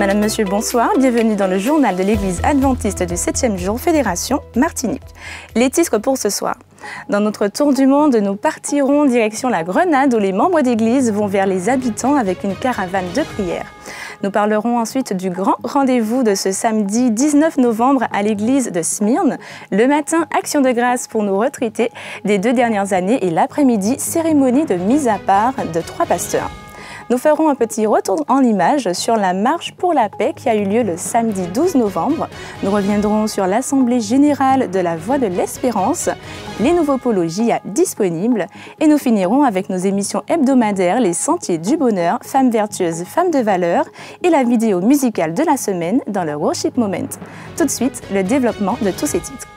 Madame, Monsieur, bonsoir. Bienvenue dans le journal de l'Église adventiste du 7e jour, Fédération Martinique. Les titres pour ce soir. Dans notre tour du monde, nous partirons direction la Grenade où les membres d'église vont vers les habitants avec une caravane de prière. Nous parlerons ensuite du grand rendez-vous de ce samedi 19 novembre à l'église de Smyrne. Le matin, action de grâce pour nos retraités des 2 dernières années et l'après-midi, cérémonie de mise à part de 3 pasteurs. Nous ferons un petit retour en images sur la marche pour la paix qui a eu lieu le samedi 12 novembre. Nous reviendrons sur l'Assemblée générale de la Voix de l'Espérance, les nouveaux polos JA disponibles et nous finirons avec nos émissions hebdomadaires Les Sentiers du Bonheur, Femmes vertueuses, Femmes de valeur et la vidéo musicale de la semaine dans le Worship Moment. Tout de suite, le développement de tous ces titres.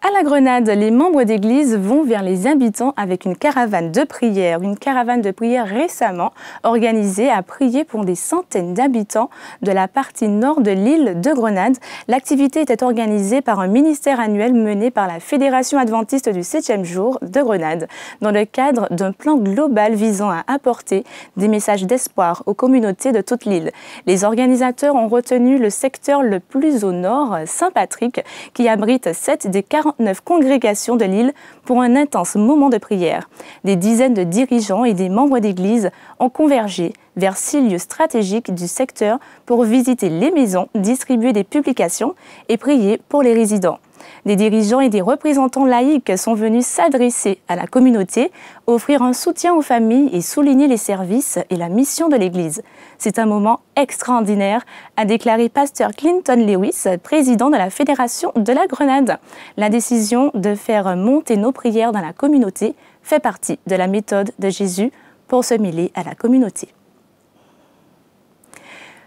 À la Grenade, les membres d'église vont vers les habitants avec une caravane de prière. Une caravane de prière récemment organisée à prier pour des centaines d'habitants de la partie nord de l'île de Grenade. L'activité était organisée par un ministère annuel mené par la Fédération adventiste du 7e jour de Grenade, dans le cadre d'un plan global visant à apporter des messages d'espoir aux communautés de toute l'île. Les organisateurs ont retenu le secteur le plus au nord, Saint-Patrick, qui abrite 7 des 49 congrégations de l'île pour un intense moment de prière. Des dizaines de dirigeants et des membres d'église ont convergé vers 6 lieux stratégiques du secteur pour visiter les maisons, distribuer des publications et prier pour les résidents. Des dirigeants et des représentants laïcs sont venus s'adresser à la communauté, offrir un soutien aux familles et souligner les services et la mission de l'Église. C'est un moment extraordinaire, a déclaré pasteur Clinton Lewis, président de la Fédération de la Grenade. La décision de faire monter nos prières dans la communauté fait partie de la méthode de Jésus pour se mêler à la communauté.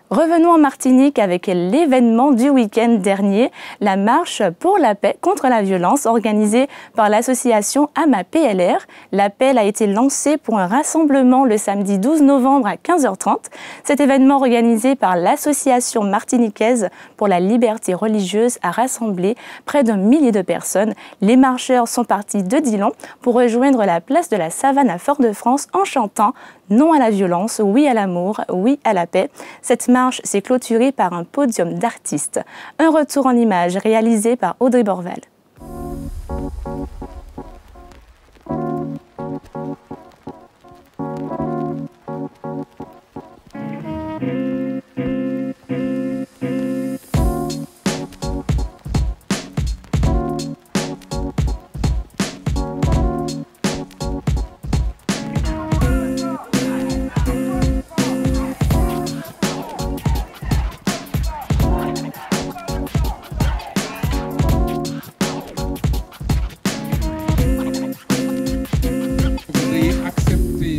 Revenons en Martinique avec l'événement du week-end dernier, la marche pour la paix contre la violence organisée par l'association AMA-PLR. L'appel a été lancé pour un rassemblement le samedi 12 novembre à 15h30. Cet événement organisé par l'association martiniquaise pour la liberté religieuse a rassemblé près d'1 millier de personnes. Les marcheurs sont partis de Dillon pour rejoindre la place de la Savane à Fort-de-France en chantant « Non à la violence, oui à l'amour, oui à la paix ». Cette marche s'est clôturée par un podium d'artistes. Un retour en images réalisé par Audrey Borval.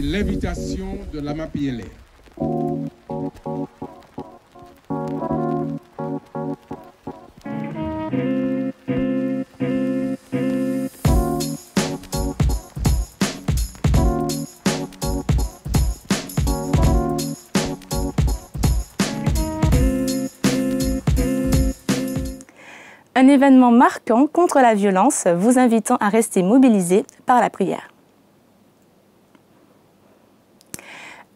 L'invitation de l'AMA-PLR. Un événement marquant contre la violence, vous invitant à rester mobilisés par la prière.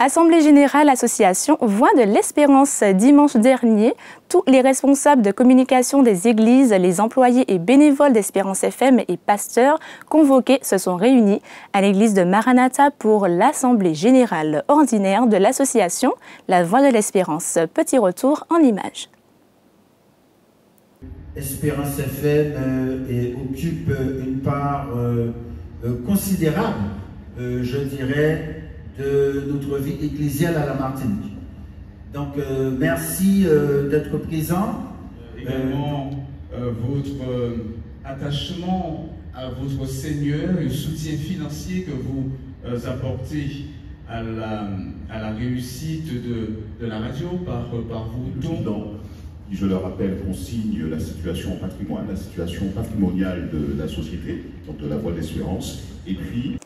Assemblée générale association Voix de l'Espérance dimanche dernier, tous les responsables de communication des églises, les employés et bénévoles d'Espérance FM et pasteurs convoqués se sont réunis à l'église de Maranatha pour l'Assemblée générale ordinaire de l'association La Voix de l'Espérance. Petit retour en images. Espérance FM occupe une part considérable, je dirais, de notre vie ecclésiale à la Martinique. Donc, merci d'être présent. Également, votre attachement à votre Seigneur, le soutien financier que vous apportez à la réussite de la radio par vos dons. Je le rappelle, qu'on signe la situation patrimoniale de la société, donc de la Voix de l'Espérance, et puis...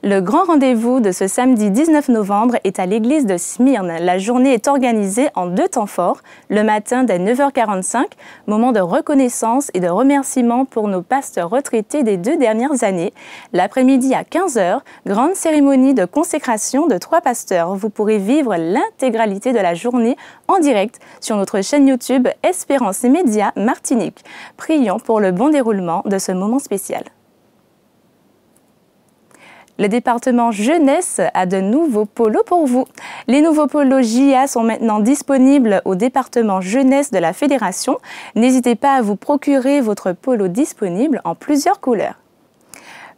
Le grand rendez-vous de ce samedi 19 novembre est à l'église de Smyrne. La journée est organisée en 2 temps forts. Le matin dès 9h45, moment de reconnaissance et de remerciement pour nos pasteurs retraités des 2 dernières années. L'après-midi à 15h, grande cérémonie de consécration de 3 pasteurs. Vous pourrez vivre l'intégralité de la journée en direct sur notre chaîne YouTube Espérance Média Martinique. Prions pour le bon déroulement de ce moment spécial. Le département jeunesse a de nouveaux polos pour vous. Les nouveaux polos JA sont maintenant disponibles au département jeunesse de la Fédération. N'hésitez pas à vous procurer votre polo disponible en plusieurs couleurs.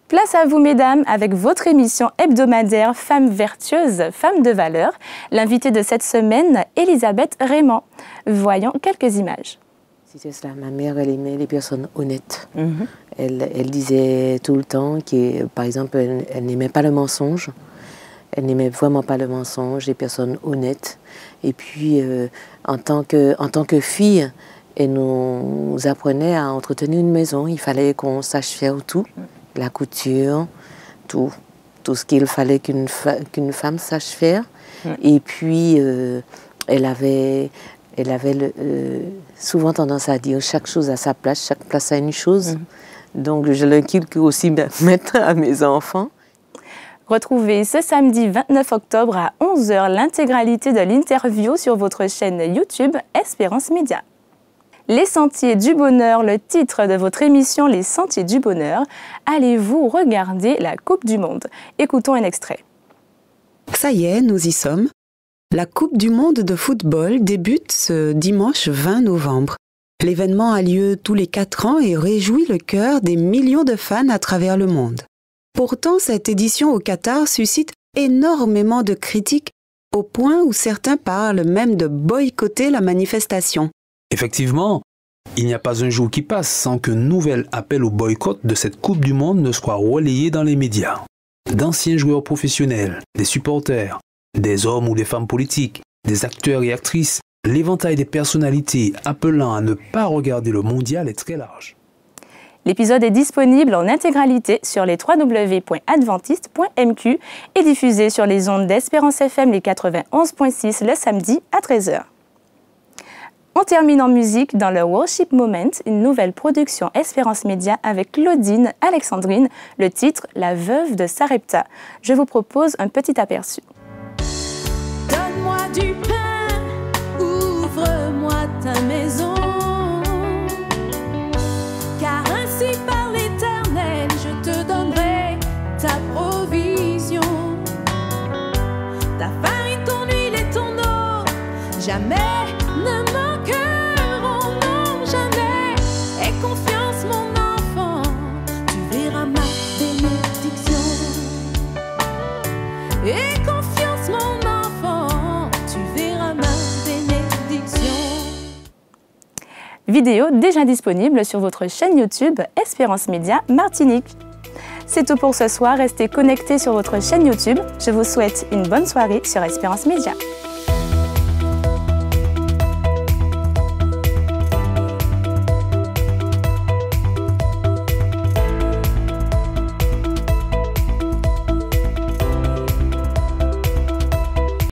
Place à vous, mesdames, avec votre émission hebdomadaire Femmes vertueuses, Femmes de valeur. L'invitée de cette semaine, Elisabeth Raymond. Voyons quelques images. C'était cela, ma mère, elle aimait les personnes honnêtes. Elle disait tout le temps que, par exemple, elle n'aimait pas le mensonge. Elle n'aimait vraiment pas le mensonge, les personnes honnêtes. Et puis, en tant que fille, elle nous apprenait à entretenir une maison. Il fallait qu'on sache faire tout, la couture, tout ce qu'il fallait qu'une femme sache faire. Et puis, elle avait souvent tendance à dire chaque chose à sa place, chaque place a une chose. Donc je l'inculque aussi maintenant à mes enfants. Retrouvez ce samedi 29 octobre à 11h l'intégralité de l'interview sur votre chaîne YouTube Espérance Média. Les Sentiers du Bonheur, le titre de votre émission Les Sentiers du Bonheur. Allez-vous regarder la Coupe du Monde? Écoutons un extrait. Ça y est, nous y sommes. La Coupe du Monde de football débute ce dimanche 20 novembre. L'événement a lieu tous les 4 ans et réjouit le cœur des millions de fans à travers le monde. Pourtant, cette édition au Qatar suscite énormément de critiques, au point où certains parlent même de boycotter la manifestation. Effectivement, il n'y a pas un jour qui passe sans qu'un nouvel appel au boycott de cette Coupe du Monde ne soit relayé dans les médias. D'anciens joueurs professionnels, des supporters, des hommes ou des femmes politiques, des acteurs et actrices, l'éventail des personnalités appelant à ne pas regarder le mondial est très large. L'épisode est disponible en intégralité sur les www.adventiste.mq et diffusé sur les ondes d'Espérance FM les 91.6 le samedi à 13h. On termine en musique dans le Worship Moment, une nouvelle production Espérance Média avec Claudine Alexandrine, le titre La veuve de Sarepta. Je vous propose un petit aperçu. Donne-moi du pain, ouvre-moi ta maison, car ainsi par l'Éternel, je te donnerai ta provision. Ta farine, ton huile et ton eau, jamais ne manqueront, non, jamais. Aie confiance, mon enfant, tu verras ma bénédiction. Aie confiance, mon enfant, tu verras ma bénédiction. Vidéo déjà disponible sur votre chaîne YouTube Espérance Média Martinique. C'est tout pour ce soir, restez connectés sur votre chaîne YouTube. Je vous souhaite une bonne soirée sur Espérance Média.